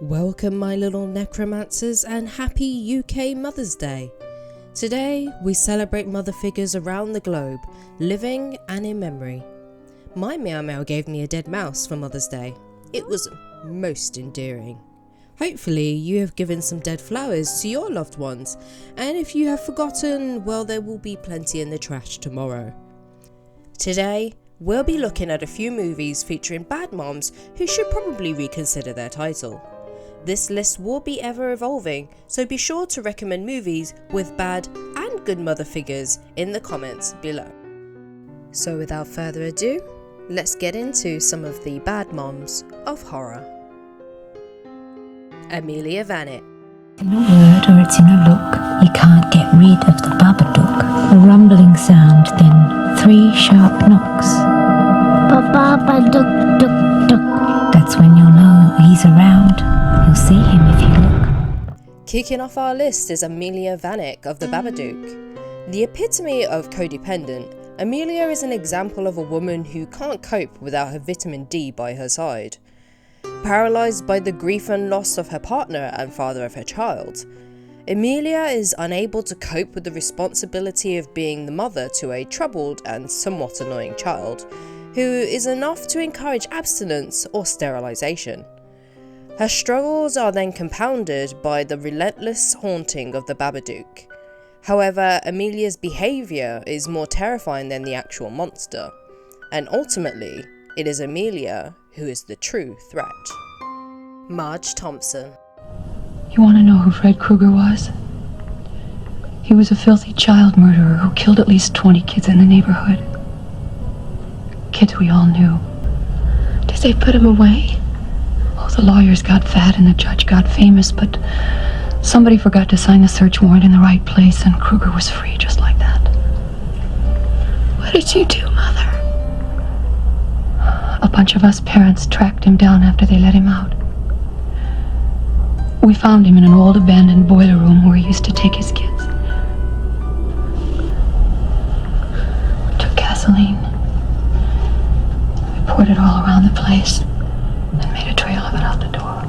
Welcome my little necromancers and happy UK Mother's Day. Today we celebrate mother figures around the globe, living and in memory. My meow meow gave me a dead mouse for Mother's Day. It was most endearing. Hopefully you have given some dead flowers to your loved ones, and if you have forgotten, well, there will be plenty in the trash tomorrow. Today we'll be looking at a few movies featuring bad moms who should probably reconsider their title. This list will be ever evolving, so be sure to recommend movies with bad and good mother figures in the comments below. So without further ado, let's get into some of the bad moms of horror. Amelia Vanett. In a word or it's in a look, you can't get rid of the Babadook. A rumbling sound, then 3 sharp knocks. Babadook, dook, dook. That's when you'll know he's around. You'll see him if you look. Kicking off our list is Amelia Vanett of the Babadook. The epitome of codependent, Amelia is an example of a woman who can't cope without her vitamin D by her side. Paralysed by the grief and loss of her partner and father of her child, Amelia is unable to cope with the responsibility of being the mother to a troubled and somewhat annoying child, who is enough to encourage abstinence or sterilisation. Her struggles are then compounded by the relentless haunting of the Babadook. However, Amelia's behaviour is more terrifying than the actual monster, and ultimately, it is Amelia who is the true threat. Marge Thompson. You want to know who Fred Krueger was? He was a filthy child murderer who killed at least 20 kids in the neighborhood. Kids we all knew. Did they put him away? Oh, the lawyers got fat and the judge got famous, but somebody forgot to sign the search warrant in the right place and Krueger was free just like that. What did you do, Mother? A bunch of us parents tracked him down after they let him out. We found him in an old abandoned boiler room where he used to take his kids. We took gasoline. We poured it all around the place and made a trail of it out the door.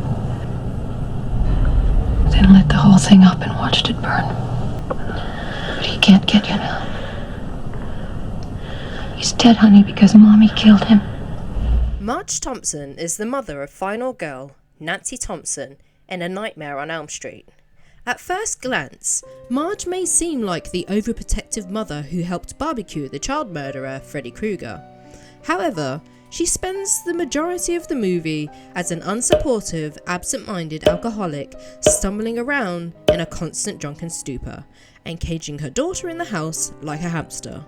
Then lit the whole thing up and watched it burn. But he can't get you now. He's dead, honey, because Mommy killed him. Marge Thompson is the mother of final girl, Nancy Thompson, in A Nightmare on Elm Street. At first glance, Marge may seem like the overprotective mother who helped barbecue the child murderer Freddy Krueger. However, she spends the majority of the movie as an unsupportive, absent-minded alcoholic stumbling around in a constant drunken stupor and caging her daughter in the house like a hamster.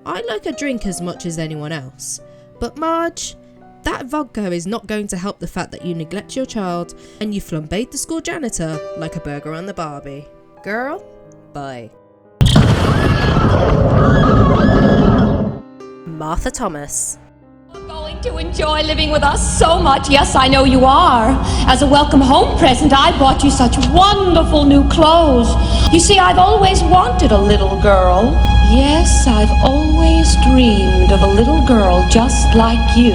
I like a drink as much as anyone else, but Marge, that vodka is not going to help the fact that you neglect your child and you flambéed the school janitor like a burger on the Barbie. Girl, bye. Martha Thomas. You're going to enjoy living with us so much. Yes, I know you are. As a welcome home present, I bought you such wonderful new clothes. You see, I've always wanted a little girl. Yes, I've always dreamed of a little girl just like you.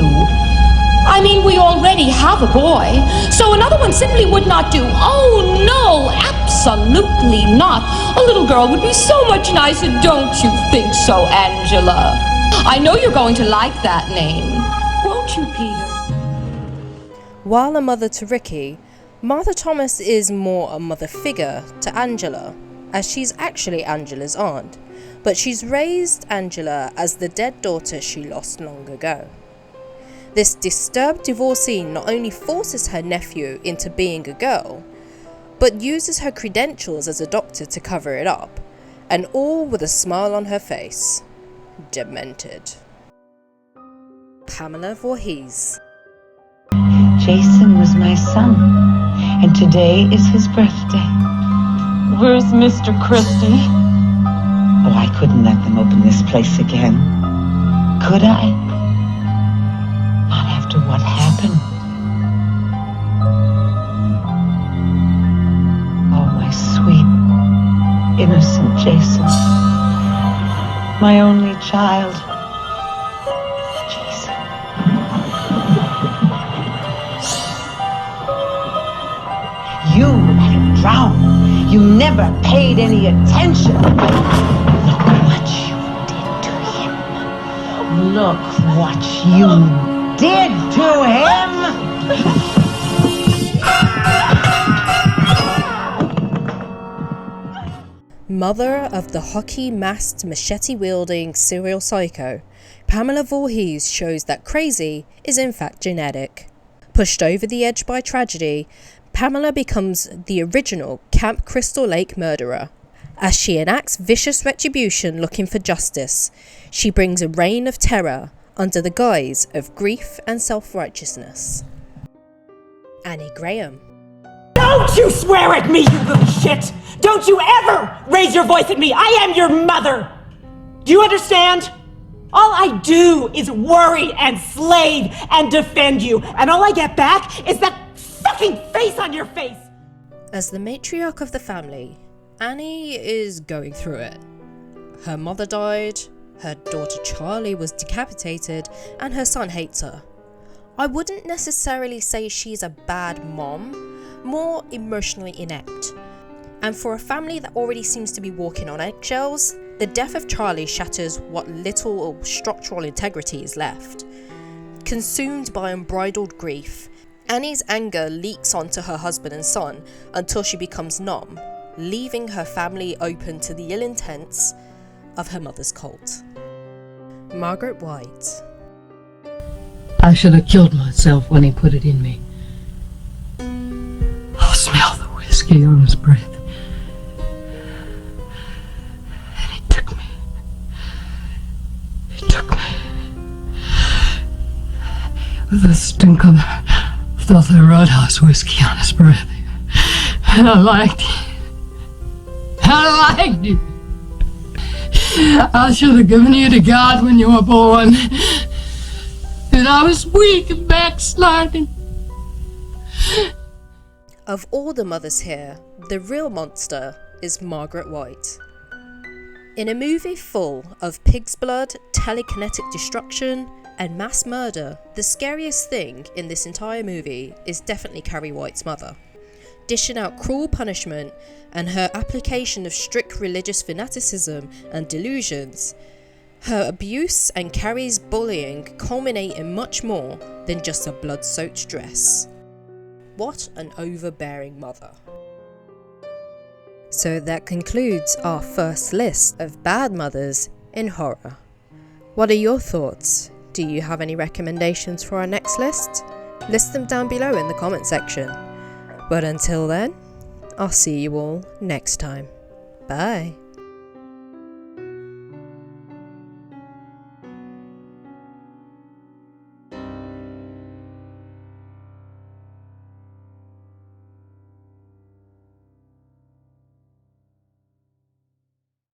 I mean, we already have a boy, so another one simply would not do. Oh, no, absolutely not. A little girl would be so much nicer, don't you think so, Angela? I know you're going to like that name, won't you, Peter? While a mother to Ricky, Martha Thomas is more a mother figure to Angela, as she's actually Angela's aunt, but she's raised Angela as the dead daughter she lost long ago. This disturbed divorcee not only forces her nephew into being a girl, but uses her credentials as a doctor to cover it up, and all with a smile on her face. Demented. Pamela Voorhees. Jason was my son, and today is his birthday. Where's Mr. Christie? Oh, I couldn't let them open this place again. Could I? Not after what happened. Oh, my sweet, innocent Jason. My only child. Jason. You let him drown. You never paid any attention. Look what you did to him. Look what you did to him. Mother of the hockey-masked, machete-wielding serial psycho, Pamela Voorhees shows that crazy is in fact genetic. Pushed over the edge by tragedy, Pamela becomes the original Camp Crystal Lake murderer. As she enacts vicious retribution looking for justice, she brings a reign of terror under the guise of grief and self-righteousness. Annie Graham. Don't you swear at me, you little shit! Don't you ever raise your voice at me! I am your mother! Do you understand? All I do is worry and slave and defend you, and all I get back is that fucking face on your face! As the matriarch of the family, Annie is going through it. Her mother died, her daughter Charlie was decapitated, and her son hates her. I wouldn't necessarily say she's a bad mom, more emotionally inept. And for a family that already seems to be walking on eggshells, the death of Charlie shatters what little structural integrity is left. Consumed by unbridled grief, Annie's anger leaks onto her husband and son until she becomes numb, leaving her family open to the ill intents of her mother's cult. Margaret White. I should have killed myself when he put it in me. I'll smell the whiskey on his breath. And he took me. He took me. With the stink of the roadhouse whiskey on his breath. And I liked it. I liked it. I should have given you to God when you were born. And I was weak and backsliding. Of all the mothers here, the real monster is Margaret White. In a movie full of pig's blood, telekinetic destruction, and mass murder, the scariest thing in this entire movie is definitely Carrie White's mother. Dishing out cruel punishment and her application of strict religious fanaticism and delusions, her abuse and Carrie's bullying culminate in much more than just a blood-soaked dress. What an overbearing mother. So that concludes our first list of bad mothers in horror. What are your thoughts? Do you have any recommendations for our next list? List them down below in the comment section. But until then, I'll see you all next time. Bye.